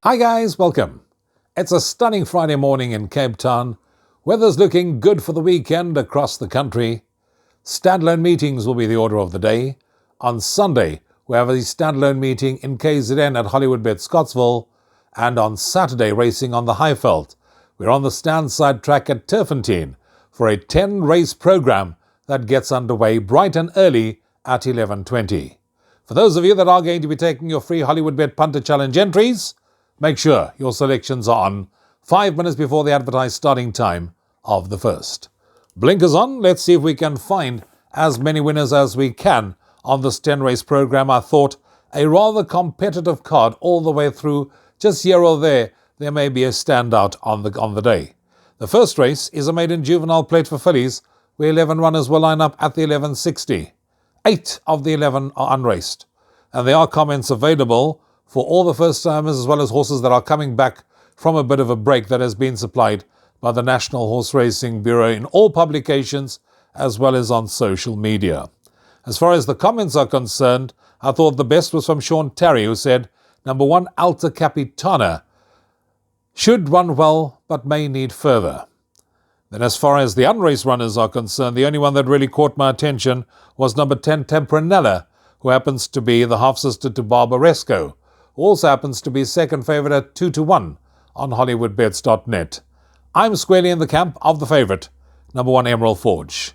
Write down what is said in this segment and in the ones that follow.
Hi guys, welcome. It's a stunning Friday morning in Cape Town. Weather's looking good for the weekend across the country. Standalone meetings will be the order of the day. On Sunday, we have a standalone meeting in KZN at Hollywoodbets Scottsville, and on Saturday, racing on the Highveld. We're on the standside track at Turffontein for a 10-race program that gets underway bright and early at 11:20. For those of you that are going to be taking your free Hollywoodbet Punter Challenge entries, make sure your selections are on 5 minutes before the advertised starting time of the first. Blinkers on, let's see if we can find as many winners as we can on this 10-race program. I thought a rather competitive card all the way through, just here or there may be a standout on the day. The first race is a maiden juvenile plate for fillies, where 11 runners will line up at the 11:60. 8 of the 11 are unraced, and there are comments available for all the first-timers as well as horses that are coming back from a bit of a break that has been supplied by the National Horse Racing Bureau in all publications as well as on social media. As far as the comments are concerned, I thought the best was from Sean Terry, who said, number 1, Alta Capitana, should run well but may need further. Then as far as the unraced runners are concerned, the only one that really caught my attention was number 10, Tempranella, who happens to be the half-sister to Barbaresco, who also happens to be second favourite at 2-1 on Hollywoodbets.net. I'm squarely in the camp of the favourite, number 1, Emerald Forge.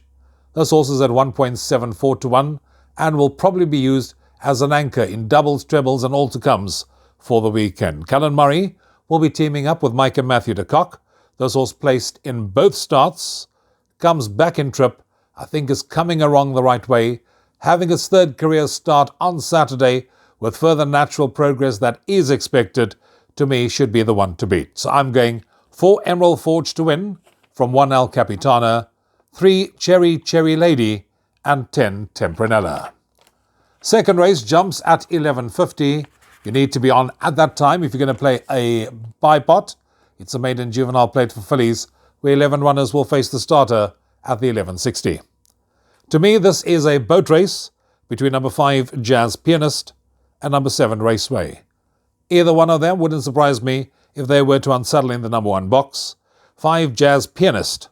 This horse is at 1.74-1 and will probably be used as an anchor in doubles, trebles and all-to-comes for the weekend. Callan Murray will be teaming up with Mike and Matthew de Kock. This horse placed in both starts, comes back in trip, I think is coming along the right way, having its third career start on Saturday with further natural progress that is expected, to me should be the one to beat. So I'm going 4 Emerald Forge to win from 1 El Capitana, 3 Cherry Lady and 10 Tempranella. Second race jumps at 11:50. You need to be on at that time if you're going to play a bipot. It's a maiden juvenile plate for fillies, where 11 runners will face the starter at the 11:60. To me, this is a boat race between number 5, Jazz Pianist, and number 7, Raceway. Either one of them wouldn't surprise me if they were to unsaddle in the number 1 box. 5, Jazz Pianist,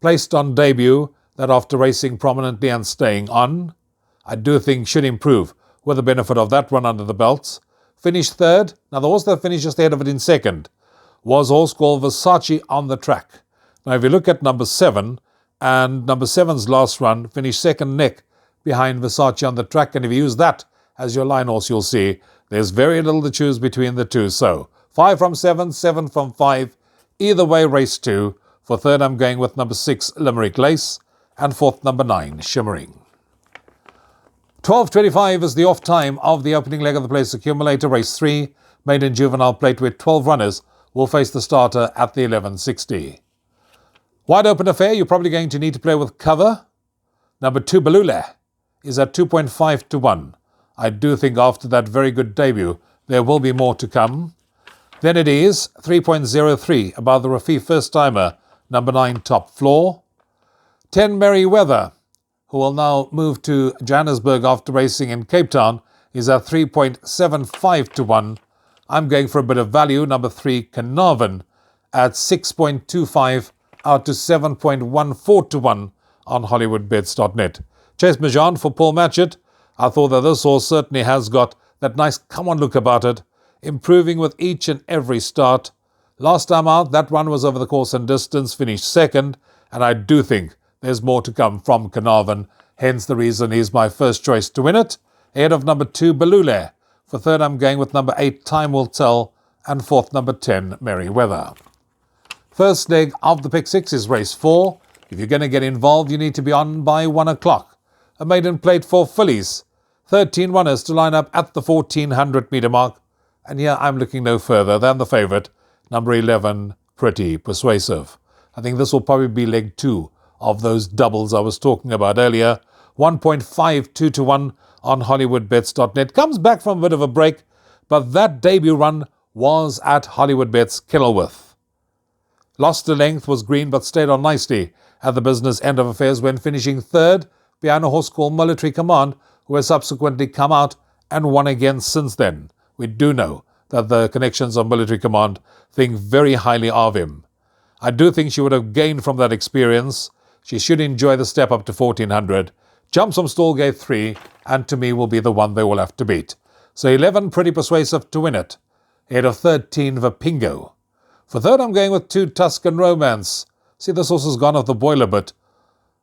placed on debut, that after racing prominently and staying on, I do think should improve with the benefit of that run under the belts. Finished third. Now the horse that finished just ahead of it in second was a horse called Versace on the track. Now if you look at number 7, and number 7's last run finished second neck behind Versace on the track, and if you use that as your line horse, you'll see there's very little to choose between the two. So 5 from 7, 7 from 5, either way race 2. For third I'm going with number 6, Limerick Lace, and fourth number 9, Shimmering. 12:25 is the off time of the opening leg of the place accumulator, race 3, maiden juvenile plate with 12 runners will face the starter at the 11:60. Wide open affair, you're probably going to need to play with cover. Number 2, Balula, is at 2.5-1. I do think after that very good debut, there will be more to come. Then it is 3.03 above the Rafif first-timer, number 9, Top Floor. 10, Merryweather, who will now move to Johannesburg after racing in Cape Town, is at 3.75-1. I'm going for a bit of value. Number 3, Carnarvon, at 6.25 out to 7.14-1 on Hollywoodbets.net. Chase Majan for Paul Matchett. I thought that this horse certainly has got that nice come-on look about it, improving with each and every start. Last time out, that run was over the course and distance, finished second, and I do think there's more to come from Carnarvon, hence the reason he's my first choice to win it, ahead of number 2, Balula. For third, I'm going with number 8, Time Will Tell, and fourth, number 10, Merryweather. First leg of the pick 6 is race 4. If you're going to get involved, you need to be on by 1 o'clock. A maiden plate for fillies. 13 runners to line up at the 1400-metre mark. And here I'm looking no further than the favourite, number 11, Pretty Persuasive. I think this will probably be leg 2 of those doubles I was talking about earlier. 1.52-1 on Hollywoodbets.net. Comes back from a bit of a break, but that debut run was at Hollywoodbets Kenilworth. Lost to length, was green, but stayed on nicely at the business end of affairs when finishing third behind a horse called Military Command, who has subsequently come out and won again since then. We do know that the connections of military command think very highly of him. I do think she would have gained from that experience. She should enjoy the step up to 1400. Jumps from stall gate 3, and to me will be the one they will have to beat. So 11, pretty persuasive to win it, ahead of 13, Vapingo. For third, I'm going with 2, Tuscan Romance. See, this horse has gone off the boil a bit.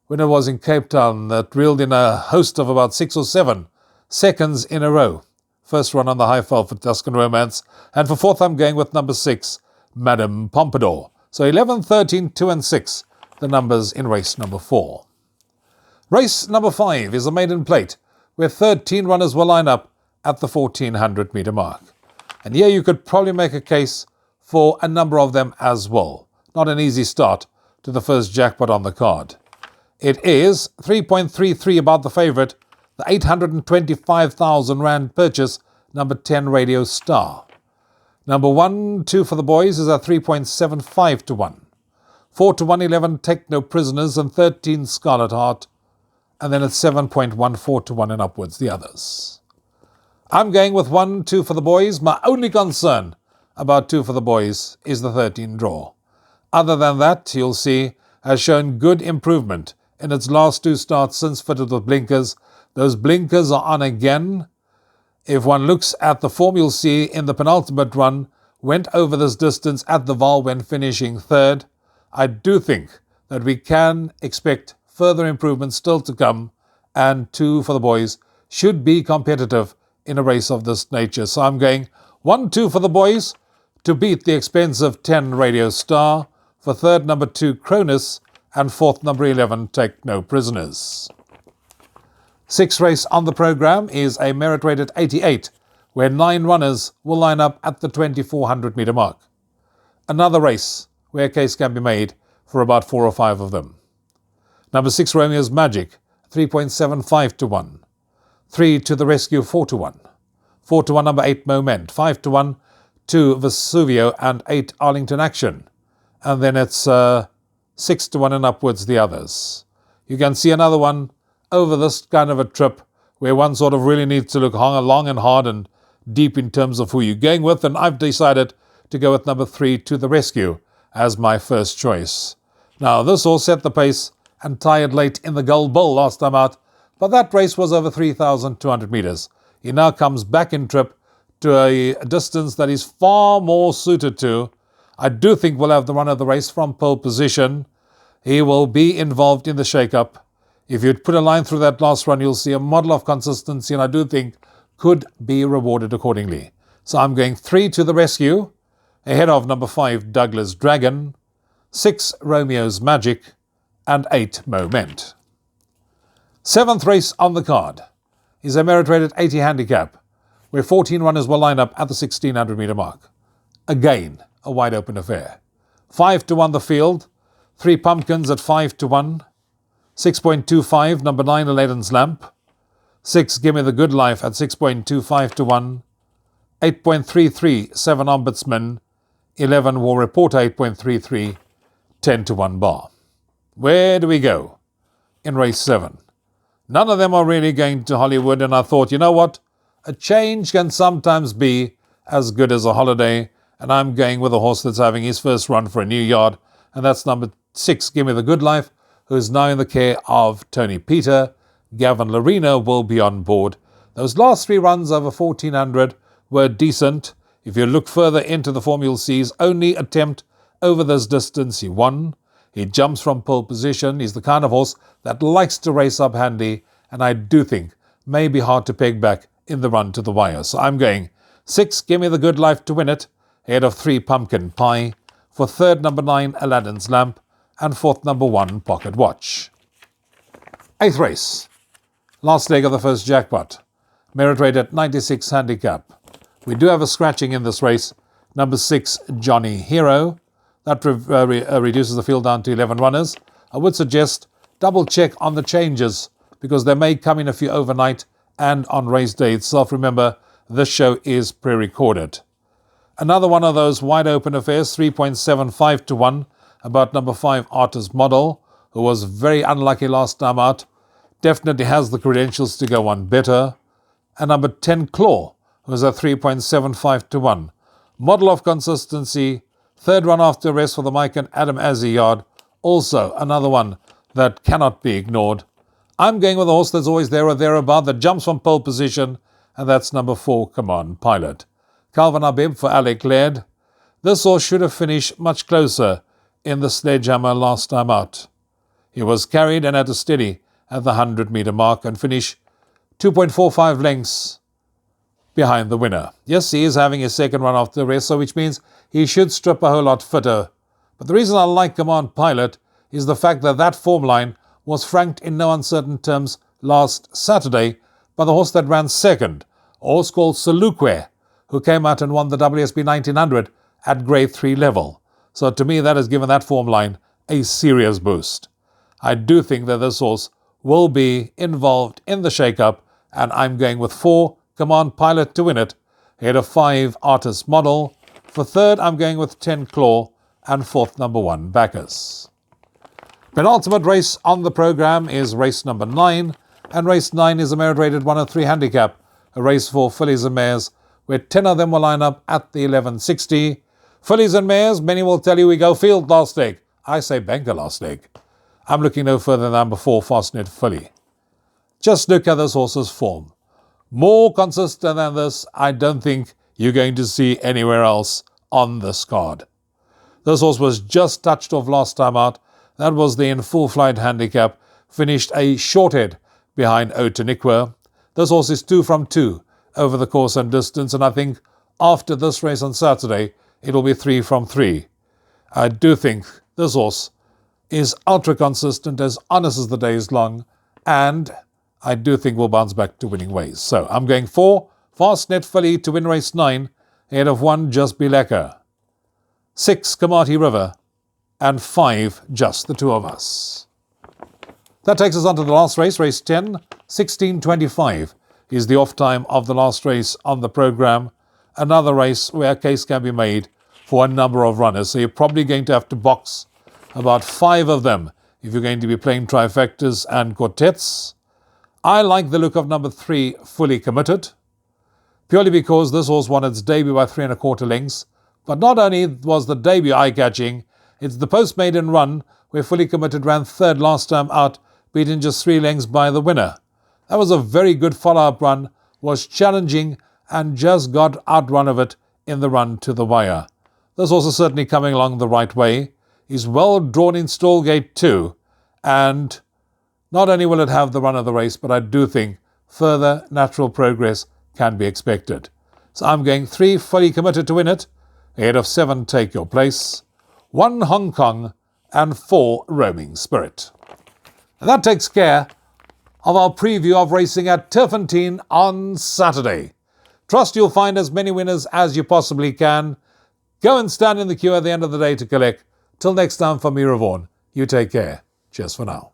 When it was in Cape Town, that reeled in a host of about 6 or 7 seconds in a row. First run on the high fall for Tuscan Romance. And for fourth, I'm going with number 6, Madame Pompadour. So 11, 13, 2 and 6, the numbers in race number 4. Race number 5 is a maiden plate, where 13 runners will line up at the 1400 metre mark. And here you could probably make a case for a number of them as well. Not an easy start to the first jackpot on the card. It is 3.33 about the favourite, the 825,000 Rand purchase, number 10 Radio Star. Number 1, 2 for the boys is at 3.75 to 1. 4 to 1, 11 Take No Prisoners, and 13 Scarlet Heart. And then it's 7.14 to 1 and upwards, the others. I'm going with 1, 2 for the boys. My only concern about 2 for the boys is the 13 draw. Other than that, you'll see, has shown good improvement in its last 2 starts since fitted with blinkers. Those blinkers are on again. If one looks at the form, you'll see in the penultimate run, went over this distance at the Val when finishing third. I do think that we can expect further improvements still to come, and 2 for the boys should be competitive in a race of this nature. So I'm going 1, 2 for the boys to beat the expensive 10 Radio Star. For third, number 2 Cronus, and fourth, number 11 Take No Prisoners. 6th race on the programme is a merit rated 88, where 9 runners will line up at the 2400 metre mark. Another race where a case can be made for about 4 or 5 of them. Number 6 Romeo's Magic, 3.75 to 1. 3 to the Rescue, 4 to 1. 4 to 1, number 8 Moment. 5 to 1, 2 Vesuvio, and 8 Arlington Action. And then it's 6 to 1 and upwards the others. You can see another one over this kind of a trip where one sort of really needs to look long and hard and deep in terms of who you're going with, and I've decided to go with number 3 To The Rescue as my first choice. Now, this all set the pace and tired late in the Gold Bull last time out, but that race was over 3,200 metres. He now comes back in trip to a distance that is far more suited to. I do think we'll have the run of the race from pole position. He will be involved in the shake-up. If you'd put a line through that last run, you'll see a model of consistency, and I do think could be rewarded accordingly. So I'm going 3 To The Rescue, ahead of number 5 Douglas Dragon, 6 Romeo's Magic, and 8 Moment. 7th race on the card is a merit rated 80 handicap, where 14 runners will line up at the 1600 metre mark. Again, a wide open affair. 5 to 1 the field, 3 Pumpkins at 5 to 1, 6.25 number 9 Aladdin's Lamp, 6 Gimme the Good Life at 6.25 to 1, 8.33 7 Ombudsman, 11 War Reporter 8.33, 10 to 1 bar. Where do we go in race 7? None of them are really going to Hollywood, and I thought, you know what? A change can sometimes be as good as a holiday, and I'm going with a horse that's having his first run for a new yard, and that's number 6, Gimme the Good Life, who is now in the care of Tony Peter. Gavin Larena will be on board. Those last 3 runs over 1400 were decent. If you look further into the form, you'll see his only attempt over this distance, he won. He jumps from pole position. He's the kind of horse that likes to race up handy, and I do think may be hard to peg back in the run to the wire. So I'm going 6, Gimme the Good Life to win it, ahead of 3 Pumpkin Pie. For third, number 9 Aladdin's Lamp, and fourth, number 1 Pocket Watch. 8th race, last leg of the first jackpot, merit rate at 96 handicap. We do have a scratching in this race. Number 6 Johnny Hero. That reduces the field down to 11 runners. I would suggest double check on the changes, because there may come in a few overnight and on race day itself. Remember, this show is pre-recorded. Another one of those wide open affairs, 3.75 to 1, about number 5 Artist Model, who was very unlucky last time out. Definitely has the credentials to go on better. And number 10 Claw, was at 3.75 to 1. Model of Consistency, third run after rest for the Mike and Adam Azzi yard. Also another one that cannot be ignored. I'm going with a horse that's always there or thereabout, that jumps from pole position, and that's number 4, Command Pilot. Calvin Abib for Alec Laird. This horse should have finished much closer in the Sledgehammer last time out. He was carried and had to steady at the 100-metre mark and finish 2.45 lengths behind the winner. Yes, he is having his second run after the race, so which means he should strip a whole lot fitter. But the reason I like Command Pilot is the fact that that form line was franked in no uncertain terms last Saturday by the horse that ran second, a horse called Salukwe, who came out and won the WSB 1900 at Grade 3 level. So to me, that has given that form line a serious boost. I do think that this horse will be involved in the shake-up, and I'm going with 4, Command Pilot to win it, ahead of 5, Artist Model. For third, I'm going with 10, Claw, and fourth, number 1, Bacchus. Penultimate race on the program is race number 9, and race 9 is a merit-rated 103 handicap, a race for fillies and mares, where 10 of them will line up at the 1160. Fillies and mares, many will tell you we go field last leg. I say banker last leg. I'm looking no further than number 4, Fastnet Filly. Just look at this horse's form. More consistent than this, I don't think you're going to see anywhere else on this card. This horse was just touched off last time out. That was the in full flight handicap. Finished a short head behind Otaniqua. This horse is 2 from 2 over the course and distance, and I think after this race on Saturday, it will be 3 from 3. I do think this horse is ultra consistent, as honest as the day is long, and I do think we'll bounce back to winning ways. So I'm going 4, Fastnet Filly to win race 9, ahead of 1, Just Be Lekker, 6, Kamati River, and 5, Just the Two of Us. That takes us on to the last race, race 10, 16:25 is the off time of the last race on the program. Another race where a case can be made for a number of runners, so you're probably going to have to box about 5 of them if you're going to be playing trifectas and quartets. I like the look of number 3, Fully Committed, purely because this horse won its debut by 3 1/4 lengths. But not only was the debut eye-catching, it's the post-maiden run where Fully Committed ran third last time out, beaten just 3 lengths by the winner. That was a very good follow-up run, was challenging, and just got outrun of it in the run to the wire. This horse is certainly coming along the right way. He's well drawn in Stallgate too, and not only will it have the run of the race, but I do think further natural progress can be expected. So I'm going 3, Fully Committed to win it, ahead of 7, Take Your Place, 1, Hong Kong, and 4, Roaming Spirit. And that takes care of our preview of racing at Turffontein on Saturday. Trust you'll find as many winners as you possibly can. Go and stand in the queue at the end of the day to collect. Till next time, from me, Ravon, you take care. Cheers for now.